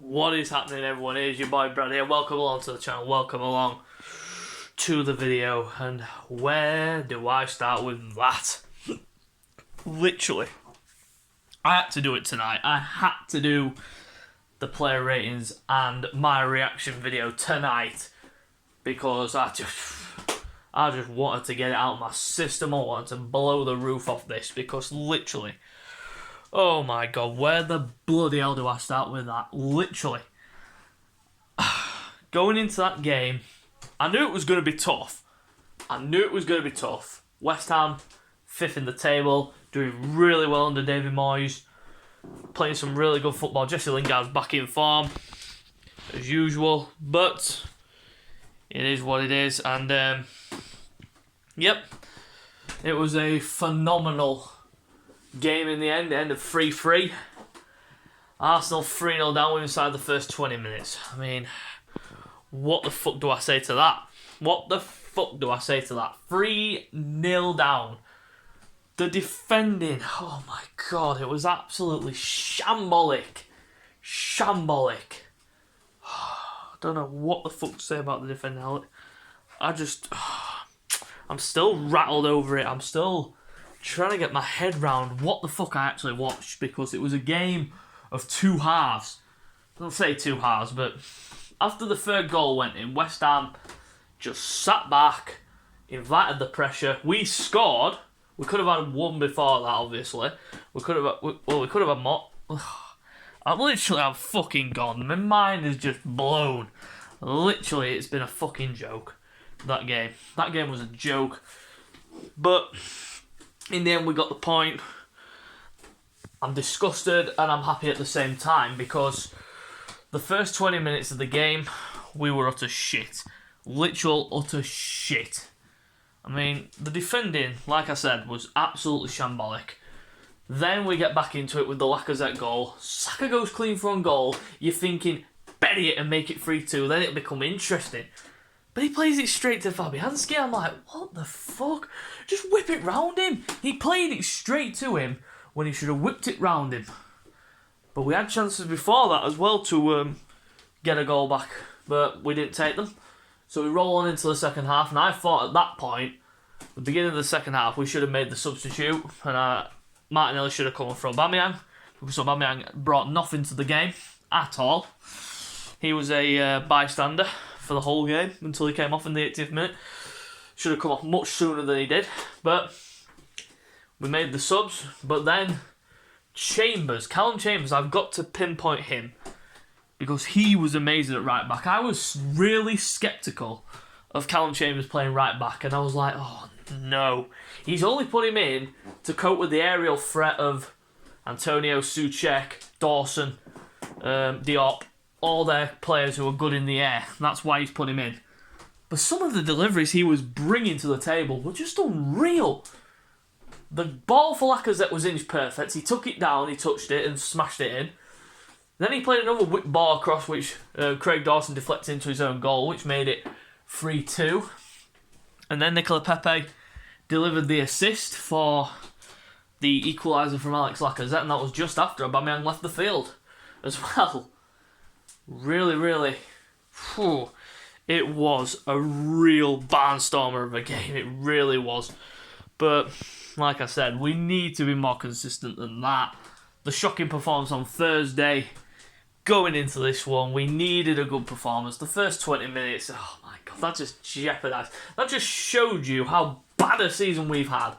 What is happening, everyone? It is your boy Brad here. Welcome along to the channel. Welcome along to the video. And where do I start with that? Literally, I had to do it tonight. I had to do the player ratings and my reaction video tonight because I just wanted to get it out of my system. I wanted to blow the roof off this because literally, oh my god, where the bloody hell do I start with that? Literally. Going into that game, I knew it was going to be tough. West Ham, 5th in the table, doing really well under David Moyes, playing some really good football. Jesse Lingard's back in form, as usual, but it is what it is. And, yep, it was a phenomenal game in the end. It ended 3-3. Arsenal 3-0 down inside the first 20 minutes. I mean, what the fuck do I say to that? 3-0 down. The defending, oh my god, it was absolutely shambolic. I don't know what the fuck to say about the defending. I'm still rattled over it. I'm still trying to get my head round what the fuck I actually watched, because it was a game of two halves. I don't say two halves, but after the third goal went in, West Ham just sat back, invited the pressure. We scored. We could have had one before that, obviously. We could have had more. I'm fucking gone. My mind is just blown. Literally, it's been a fucking joke, that game. That game was a joke. But in the end, we got the point. I'm disgusted and I'm happy at the same time, because the first 20 minutes of the game, we were utter shit. Literal utter shit. I mean, the defending, like I said, was absolutely shambolic. Then we get back into it with the Lacazette goal. Saka goes clean for on goal. You're thinking, bury it and make it 3-2. Then it'll become interesting. But he plays it straight to Fabianski. I'm like, what the fuck? Just whip it round him. He played it straight to him when he should have whipped it round him. But we had chances before that as well to get a goal back, but we didn't take them. So we roll on into the second half, and I thought at that point, the beginning of the second half, we should have made the substitute, and Martinelli should have come for Aubameyang, because Aubameyang brought nothing to the game at all. He was a bystander for the whole game until he came off in the 80th minute. Should have come off much sooner than he did, but we made the subs. But then Callum Chambers, I've got to pinpoint him, because he was amazing at right back. I was really sceptical of Callum Chambers playing right back, and I was like, oh no. He's only put him in to cope with the aerial threat of Antonio, Souček, Dawson, Diop, all their players who are good in the air. That's why he's put him in. But some of the deliveries he was bringing to the table were just unreal. The ball for Lacazette was inch perfect. He took it down, he touched it and smashed it in. Then he played another whip ball across, which Craig Dawson deflected into his own goal, which made it 3-2. And then Nicola Pepe delivered the assist for the equaliser from Alex Lacazette, and that was just after Aubameyang left the field as well. Really, it was a real barnstormer of a game. It really was. But like I said, we need to be more consistent than that. The shocking performance on Thursday, going into this one, we needed a good performance. The first 20 minutes, oh my god, that just jeopardised. That just showed you how bad a season we've had.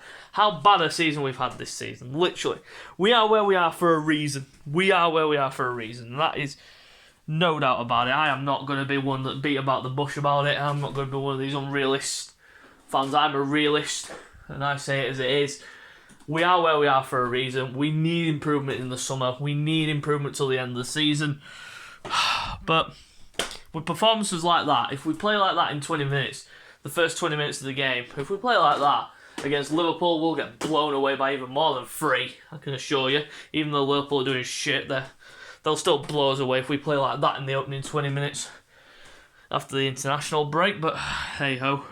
This season. Literally. We are where we are for a reason. And that is no doubt about it. I am not going to be one that beat about the bush about it. I'm not going to be one of these unrealist fans. I'm a realist, and I say it as it is. We are where we are for a reason. We need improvement in the summer. We need improvement till the end of the season. But with performances like that, if we play like that in 20 minutes, the first 20 minutes of the game, if we play like that against Liverpool, we'll get blown away by even more than 3, I can assure you. Even though Liverpool are doing shit, they'll still blow us away if we play like that in the opening 20 minutes after the international break. But hey-ho.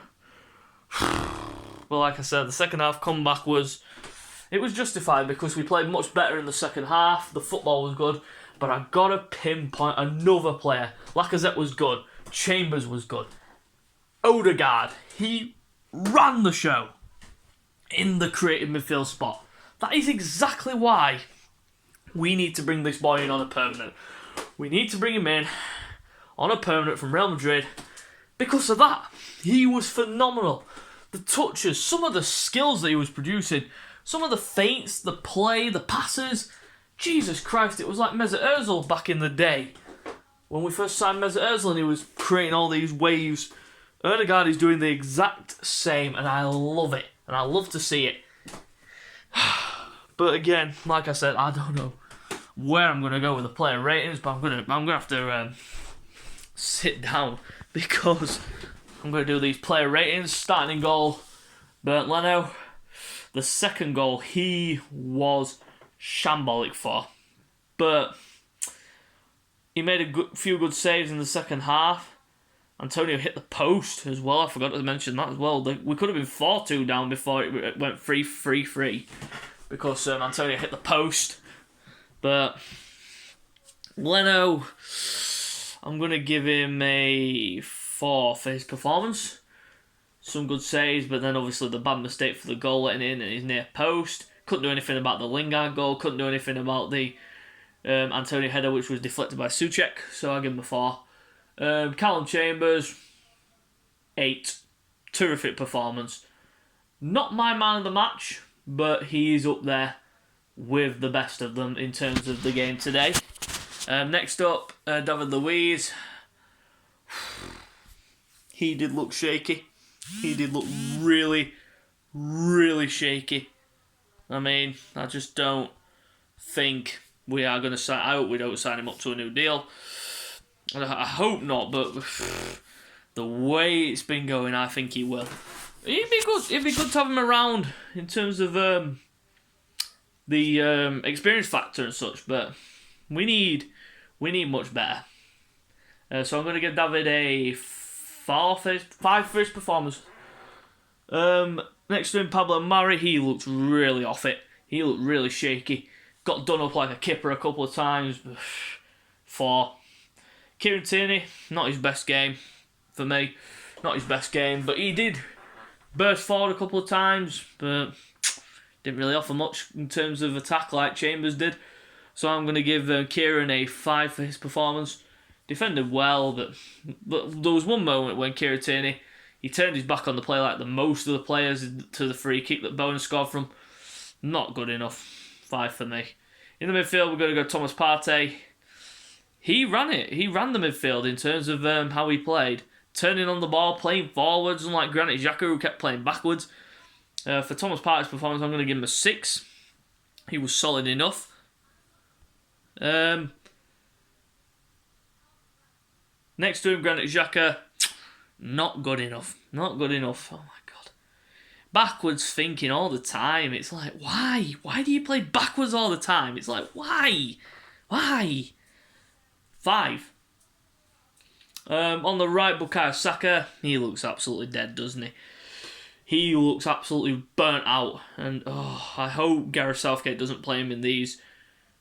Well, like I said, the second half comeback was justified because we played much better in the second half. The football was good. But I gotta pinpoint another player. Lacazette was good. Chambers was good. Odegaard, he ran the show in the creative midfield spot. That is exactly why we need to bring this boy in on a permanent. We need to bring him in on a permanent from Real Madrid because of that. He was phenomenal. The touches, some of the skills that he was producing, some of the feints, the play, the passes. Jesus Christ, it was like Mesut Ozil back in the day. When we first signed Mesut Ozil and he was creating all these waves. Odegaard is doing the exact same and I love it. And I love to see it. But again, like I said, I don't know where I'm going to go with the player ratings, but I'm gonna have to sit down because I'm going to do these player ratings. Starting in goal, Bernd Leno. The second goal, he was shambolic for. But he made a few good saves in the second half. Antonio hit the post as well. I forgot to mention that as well. We could have been 4-2 down before it went 3-3 because Antonio hit the post. But Leno, I'm going to give him a 4 for his performance. Some good saves, but then obviously the bad mistake for the goal letting in and his near post. Couldn't do anything about the Lingard goal. Couldn't do anything about the Antonio header, which was deflected by Souček. So I give him a 4. Callum Chambers, 8. Terrific performance. Not my man of the match, but he's up there with the best of them in terms of the game today. Next up, David Luiz. He did look shaky. He did look really, really shaky. I mean, I just don't think we are going to sign. I hope we don't sign him up to a new deal. I hope not, but the way it's been going, I think he will. It'd be good. It'd be good to have him around in terms of the experience factor and such. But we need much better. So I'm going to give David a 5 for his performance. Next to him, Pablo Mari. He looked really off it. He looked really shaky. Got done up like a kipper a couple of times. 4. Kieran Tierney, not his best game for me. Not his best game, but he did burst forward a couple of times, but didn't really offer much in terms of attack like Chambers did. So I'm going to give Kieran a 5 for his performance. Defended well, but there was one moment when Kieran Tierney, he turned his back on the play like the most of the players to the free kick that Bowen scored from. Not good enough. 5 for me. In the midfield, we're going to go Thomas Partey. He ran it. He ran the midfield in terms of how he played. Turning on the ball, playing forwards, unlike Granit Xhaka who kept playing backwards. For Thomas Partey's performance, I'm going to give him a 6. He was solid enough. Next to him, Granit Xhaka, not good enough. Not good enough. Oh my God. Backwards thinking all the time. It's like, why? Why do you play backwards all the time? It's like, why? Why? 5. On the right, Bukayo Saka, he looks absolutely dead, doesn't he? He looks absolutely burnt out. And I hope Gareth Southgate doesn't play him in these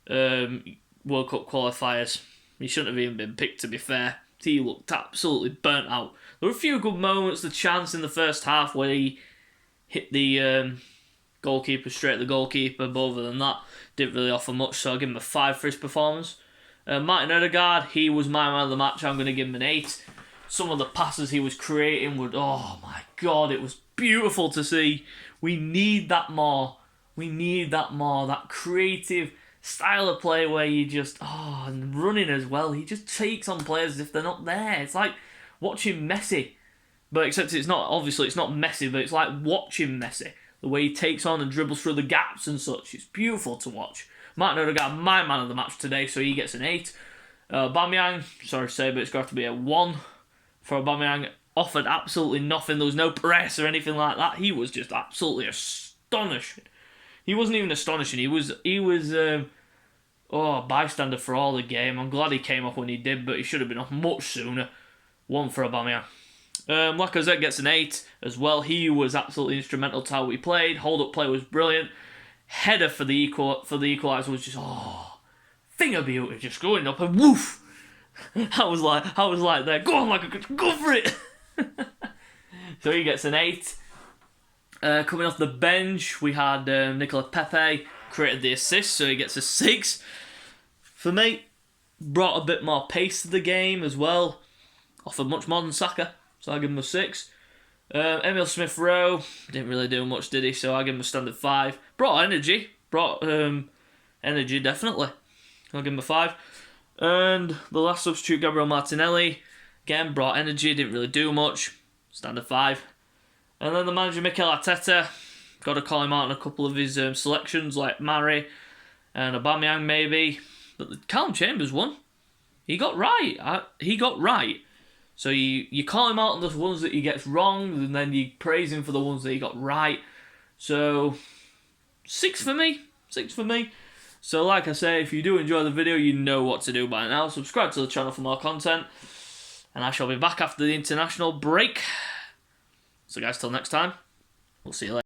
World Cup qualifiers. He shouldn't have even been picked, to be fair. He looked absolutely burnt out. There were a few good moments. The chance in the first half where he hit the goalkeeper straight at the goalkeeper, but other than that, didn't really offer much, so I'll give him a 5 for his performance. Martin Odegaard, he was my man of the match. I'm going to give him an 8. Some of the passes he was creating were, oh my God, it was beautiful to see. We need that more. We need that more. That creative style of play where you just, and running as well. He just takes on players as if they're not there. It's like watching Messi. But except it's not Messi, but it's like watching Messi. The way he takes on and dribbles through the gaps and such. It's beautiful to watch. Martin Odegaard, my man of the match today, so he gets an 8. Aubameyang, sorry to say, but it's got to be a 1 for Aubameyang. Offered absolutely nothing. There was no press or anything like that. He was just absolutely astonishing. He wasn't even astonishing. He was bystander for all the game. I'm glad he came off when he did, but he should have been off much sooner. 1 for Aubameyang. Lacazette gets an 8 as well. He was absolutely instrumental to how we played. Hold-up play was brilliant. Header for the equaliser was just, finger beauty just going up and woof. I was like there, go on, like, go for it. So he gets an 8. Coming off the bench, we had Nicola Pepe created the assist, so he gets a 6. For me, brought a bit more pace to the game as well. Offered much more than Saka, so I give him a 6. Emil Smith-Rowe didn't really do much, did he? So I give him a standard 5. Brought energy, definitely. I'll give him a 5. And the last substitute, Gabriel Martinelli, again brought energy, didn't really do much, standard 5. And then the manager, Mikel Arteta, got to call him out on a couple of his selections, like Mari and Aubameyang maybe. But Callum Chambers won. He got right. So you call him out on the ones that he gets wrong, and then you praise him for the ones that he got right. So 6 for me. 6 for me. So like I say, if you do enjoy the video, you know what to do by now. Subscribe to the channel for more content. And I shall be back after the international break. So guys, till next time, we'll see you later.